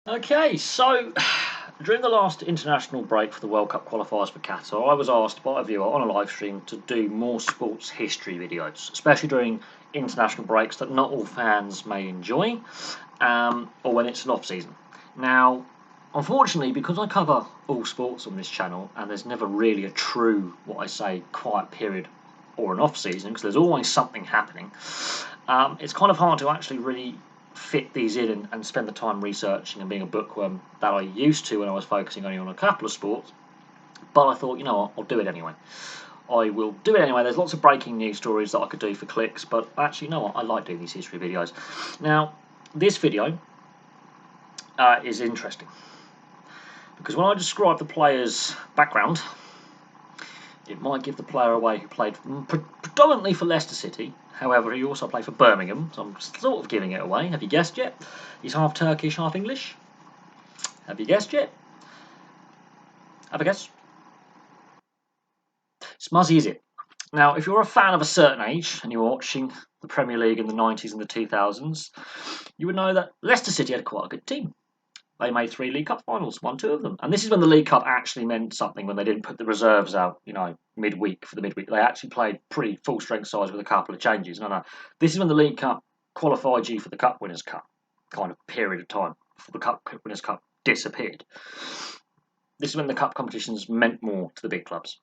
Okay, so during the last international break for the World Cup qualifiers for Qatar, I was asked by a viewer on a live stream to do more sports history videos, especially during international breaks that not all fans may enjoy, or when it's an off-season. Now, unfortunately, because I cover all sports on this channel, and there's never really a true, what I say, quiet period or an off-season, because there's always something happening, it's kind of hard to actually really fit these in and spend the time researching and being a bookworm that I used to when I was focusing only on a couple of sports. But I thought, you know what, I'll do it anyway. I will do it anyway. There's lots of breaking news stories that I could do for clicks, but actually, you know what, I like doing these history videos. Now, this video is interesting because when I describe the player's background, it might give the player away who played predominantly for Leicester City. However, he also played for Birmingham, so I'm sort of giving it away. Have you guessed yet? He's half Turkish, half English. Have you guessed yet? Have a guess? It's Muzzy, Izzet. Now, if you're a fan of a certain age and you're watching the Premier League in the 90s and the 2000s, you would know that Leicester City had quite a good team. They made 3 League Cup finals, won 2 of them. And this is when the League Cup actually meant something, when they didn't put the reserves out, midweek for the midweek. They actually played pretty full-strength sides with a couple of changes. No. This is when the League Cup qualified you for the Cup Winners' Cup kind of period of time before the Cup Winners' Cup disappeared. This is when the cup competitions meant more to the big clubs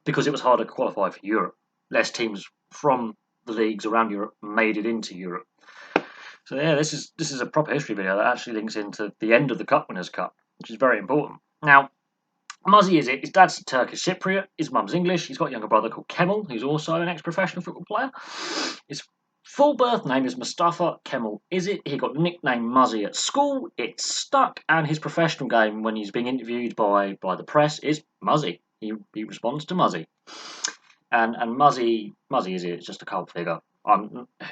because it was harder to qualify for Europe. Less teams from the leagues around Europe made it into Europe. So yeah, this is a proper history video that actually links into the end of the Cup Winners' Cup, which is very important. Now, Muzzy is it. His dad's Turkish Cypriot. His mum's English. He's got a younger brother called Kemal, who's also an ex-professional football player. His full birth name is Mustafa Kemal Izzet. He got nicknamed Muzzy at school. It stuck, and his professional game, when he's being interviewed by the press, is Muzzy. He responds to Muzzy. And Muzzy is just a cult figure.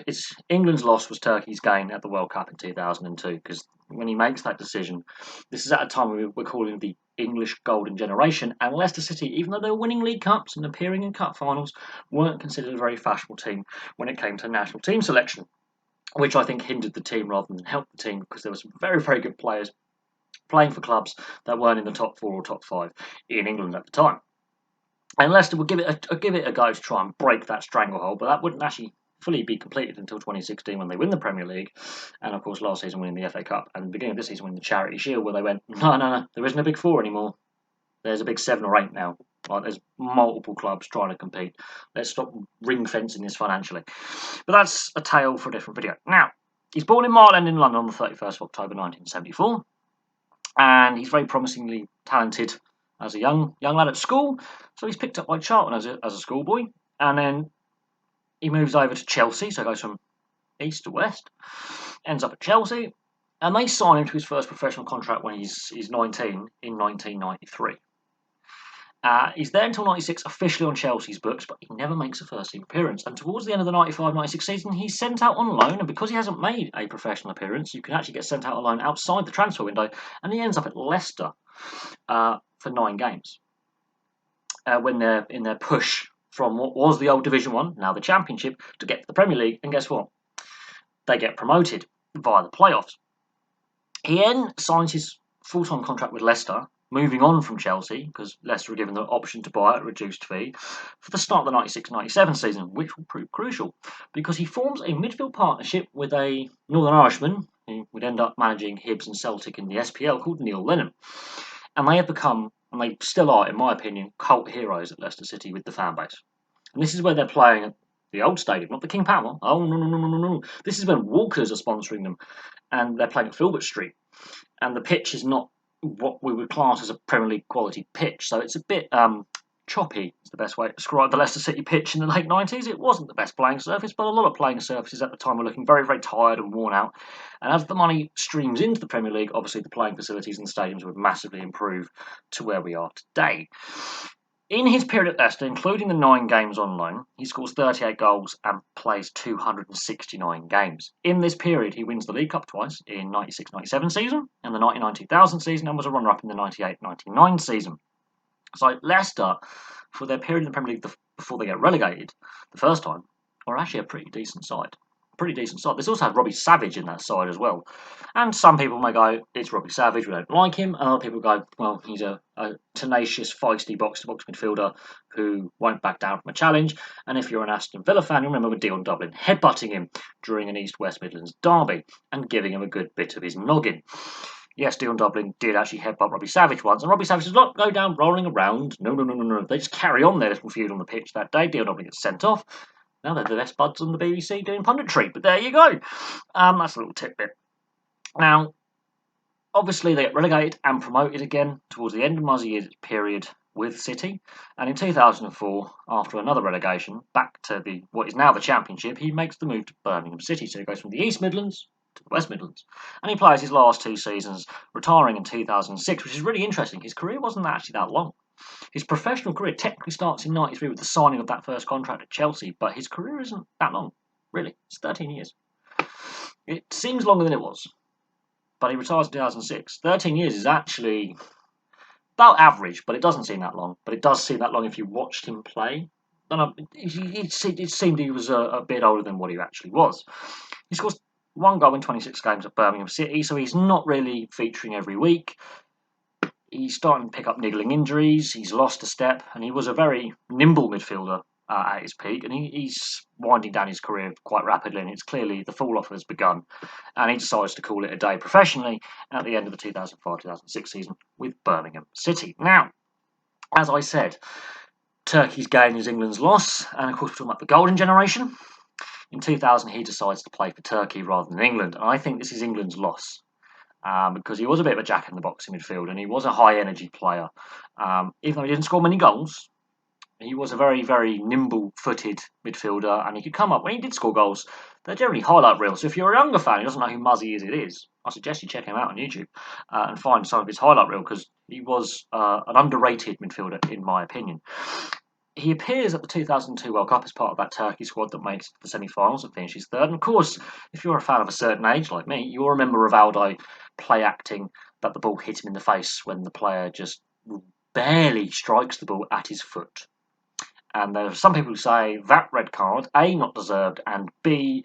It's England's loss was Turkey's gain at the World Cup in 2002, because when he makes that decision, this is at a time when we're calling the English Golden Generation, and Leicester City, even though they were winning League Cups and appearing in cup finals, weren't considered a very fashionable team when it came to national team selection, which I think hindered the team rather than helped the team, because there were some very, very good players playing for clubs that weren't in the top 4 or top 5 in England at the time. And Leicester would give it a go to try and break that stranglehold, but that wouldn't actually fully be completed until 2016 when they win the Premier League, and of course last season winning the FA Cup, and the beginning of this season winning the Charity Shield, where they went, no, there isn't a big 4 anymore. There's a big 7 or 8 now. There's multiple clubs trying to compete. Let's stop ring fencing this financially. But that's a tale for a different video. Now, he's born in Mile End in London on the 31st of October 1974, and he's very promisingly talented as a young lad at school. So he's picked up by Charlton as a schoolboy, and then he moves over to Chelsea, so goes from east to west, ends up at Chelsea, and they sign him to his first professional contract when he's 19 in 1993. He's there until 96, officially on Chelsea's books, but he never makes a first team appearance. And towards the end of the 95-96 season, he's sent out on loan, and because he hasn't made a professional appearance, you can actually get sent out on loan outside the transfer window, and he ends up at Leicester for 9 games. When they're in their push from what was the old Division 1, now the Championship, to get to the Premier League, and guess what? They get promoted via the playoffs. He then signs his full-time contract with Leicester, moving on from Chelsea, because Leicester were given the option to buy at a reduced fee, for the start of the 96-97 season, which will prove crucial, because he forms a midfield partnership with a Northern Irishman, who would end up managing Hibs and Celtic in the SPL, called Neil Lennon. And they have become, and they still are, in my opinion, cult heroes at Leicester City with the fan base. And this is where they're playing at the old stadium, not the King Power. Oh, no. This is when Walkers are sponsoring them, and they're playing at Filbert Street. And the pitch is not what we would class as a Premier League quality pitch, so it's a bit choppy, is the best way to describe the Leicester City pitch in the late 90s. It wasn't the best playing surface, but a lot of playing surfaces at the time were looking very, very tired and worn out. And as the money streams into the Premier League, obviously the playing facilities and the stadiums would massively improve to where we are today. In his period at Leicester, including the 9 games on loan, he scores 38 goals and plays 269 games. In this period, he wins the League Cup twice, in 96-97 season and the 99-2000 season, and was a runner-up in the 98-99 season. So Leicester, for their period in the Premier League before they get relegated the first time, are actually a pretty decent side. pretty decent side. There's also had Robbie Savage in that side as well. And some people may go, it's Robbie Savage, we don't like him. And other people go, well, he's a tenacious, feisty box-to-box midfielder who won't back down from a challenge. And if you're an Aston Villa fan, you remember Dion Dublin headbutting him during an East West Midlands derby and giving him a good bit of his noggin. Yes, Dion Dublin did actually headbutt Robbie Savage once, and Robbie Savage does not go down rolling around. No. They just carry on their little feud on the pitch that day. Dion Dublin gets sent off. Now they're the best buds on the BBC doing punditry, but there you go. That's a little tidbit. Now, obviously they get relegated and promoted again towards the end of Muzzy's period with City, and in 2004, after another relegation back to what is now the Championship, he makes the move to Birmingham City. So he goes from the East Midlands to the West Midlands, and he plays his last 2 seasons, retiring in 2006, which is really interesting. His career wasn't actually that long. His professional career technically starts in '93 with the signing of that first contract at Chelsea, but his career isn't that long, really. It's 13 years. It seems longer than it was, but he retires in 2006. 13 years is actually about average, but it doesn't seem that long. But it does seem that long if you watched him play. It seemed he was a bit older than what he actually was. He scores 1 goal in 26 games at Birmingham City, so he's not really featuring every week. He's starting to pick up niggling injuries, he's lost a step, and he was a very nimble midfielder at his peak, and he's winding down his career quite rapidly, and it's clearly the fall-off has begun, and he decides to call it a day professionally at the end of the 2005-2006 season with Birmingham City. Now, as I said, Turkey's gain is England's loss, and of course we're talking about the golden generation. In 2000, he decides to play for Turkey rather than England, and I think this is England's loss. Because he was a bit of a jack-in-the-box in midfield, and he was a high-energy player. Even though he didn't score many goals, he was a very, very nimble-footed midfielder, and he could come up. When he did score goals, they're generally highlight reels. So if you're a younger fan who doesn't know who Muzzy is, I suggest you check him out on YouTube and find some of his highlight reel, because he was an underrated midfielder, in my opinion. He appears at the 2002 World Cup as part of that Turkey squad that makes the semi-finals and finishes third. And of course, if you're a fan of a certain age like me, you'll remember Rivaldo play acting that the ball hit him in the face when the player just barely strikes the ball at his foot. And there are some people who say that red card, A, not deserved, and B,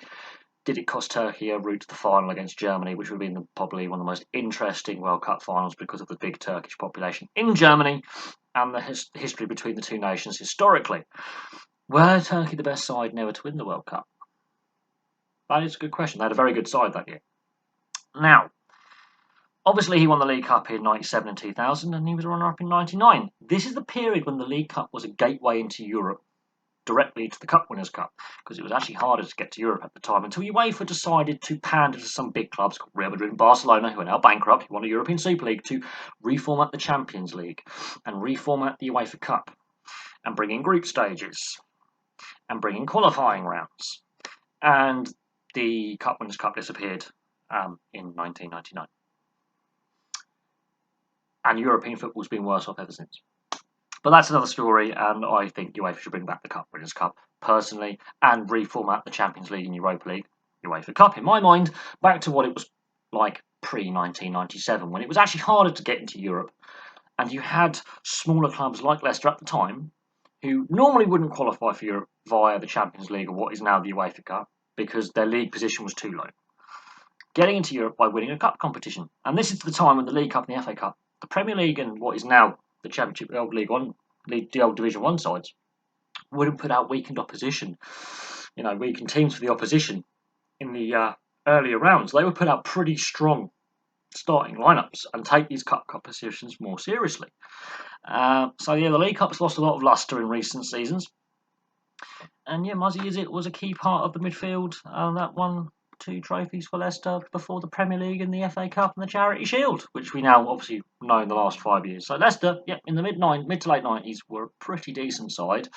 did it cost Turkey a route to the final against Germany, which would have been probably one of the most interesting World Cup finals because of the big Turkish population in Germany and the history between the two nations historically. Were Turkey the best side never to win the World Cup? That is a good question. They had a very good side that year. Now, obviously he won the League Cup in 97 and 2000, and he was a runner-up in 99. This is the period when the League Cup was a gateway into Europe, directly to the Cup Winners' Cup, because it was actually harder to get to Europe at the time, until UEFA decided to pander to some big clubs called Real Madrid and Barcelona, who are now bankrupt, who won a European Super League, to reformat the Champions League and reformat the UEFA Cup and bring in group stages and bring in qualifying rounds. And the Cup Winners' Cup disappeared in 1999. And European football's been worse off ever since. But that's another story, and I think UEFA should bring back the Cup Winners' Cup, personally, and reformat the Champions League and Europa League, UEFA Cup, in my mind, back to what it was like pre-1997, when it was actually harder to get into Europe, and you had smaller clubs like Leicester at the time, who normally wouldn't qualify for Europe via the Champions League or what is now the UEFA Cup, because their league position was too low. Getting into Europe by winning a cup competition. And this is the time when the League Cup and the FA Cup, the Premier League and what is now the Championship, the old the old Division 1 sides, wouldn't put out weakened opposition, weakened teams for the opposition in the earlier rounds. They would put out pretty strong starting lineups and take these cup competitions more seriously. The League Cup's lost a lot of lustre in recent seasons. And Muzzy Izzet was a key part of the midfield that won 2 trophies for Leicester before the Premier League and the FA Cup and the Charity Shield, which we now obviously know in the last 5 years. So Leicester, in the mid to late 90s, were a pretty decent side.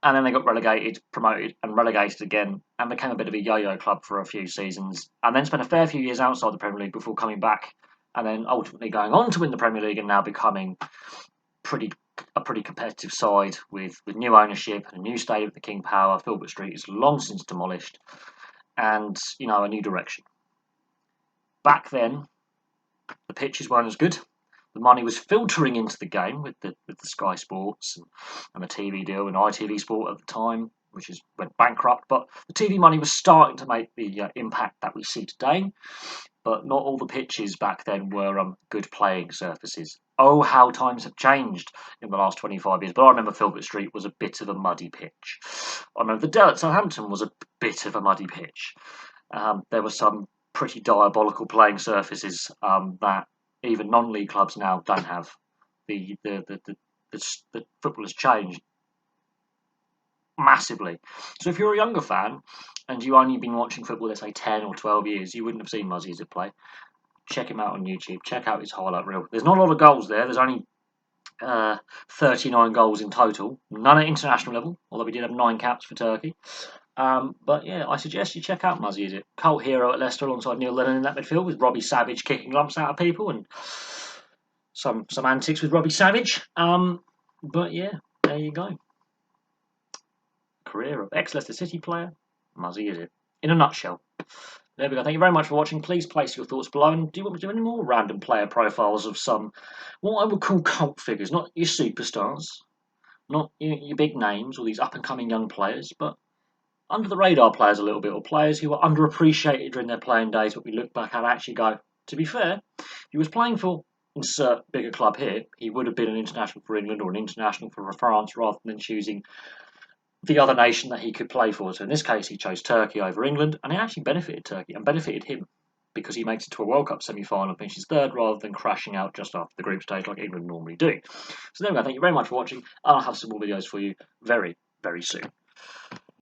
And then they got relegated, promoted, and relegated again, and became a bit of a yo-yo club for a few seasons, and then spent a fair few years outside the Premier League before coming back, and then ultimately going on to win the Premier League and now becoming a pretty competitive side with new ownership and a new stadium at the King Power. Filbert Street is long since demolished, and a new direction. Back then, the pitches weren't as good. The money was filtering into the game with the Sky Sports and the TV deal and ITV Sport at the time, which went bankrupt. But the TV money was starting to make the impact that we see today. But not all the pitches back then were good playing surfaces. Oh, how times have changed in the last 25 years. But I remember Filbert Street was a bit of a muddy pitch. I remember the Dell at Southampton was a bit of a muddy pitch. There were some pretty diabolical playing surfaces that even non-league clubs now don't have. The football has changed massively. So if you're a younger fan and you only been watching football, let's say 10 or 12 years, you wouldn't have seen Muzzy Izzet play. Check him out on YouTube. Check out his highlight reel. There's not a lot of goals there. There's only 39 goals in total. None at international level, although we did have 9 caps for Turkey. But yeah, I suggest you check out Muzzy Izzet. Cult hero at Leicester alongside Neil Lennon in that midfield, with Robbie Savage kicking lumps out of people and some antics with Robbie Savage. But yeah, there you go. Career of ex-Leicester City player, Muzzy Izzet. In a nutshell. There we go. Thank you very much for watching. Please place your thoughts below. And do you want me to do any more random player profiles of some, what I would call cult figures? Not your superstars, not your big names or these up-and-coming young players, but under-the-radar players a little bit, or players who were underappreciated during their playing days, but we look back and actually go, to be fair, he was playing for, insert bigger club here, he would have been an international for England or an international for France rather than choosing the other nation that he could play for. So in this case, he chose Turkey over England, and it actually benefited Turkey and benefited him because he makes it to a World Cup semi-final and finishes third rather than crashing out just after the group stage like England normally do. So there we go. Thank you very much for watching. I'll have some more videos for you very, very soon.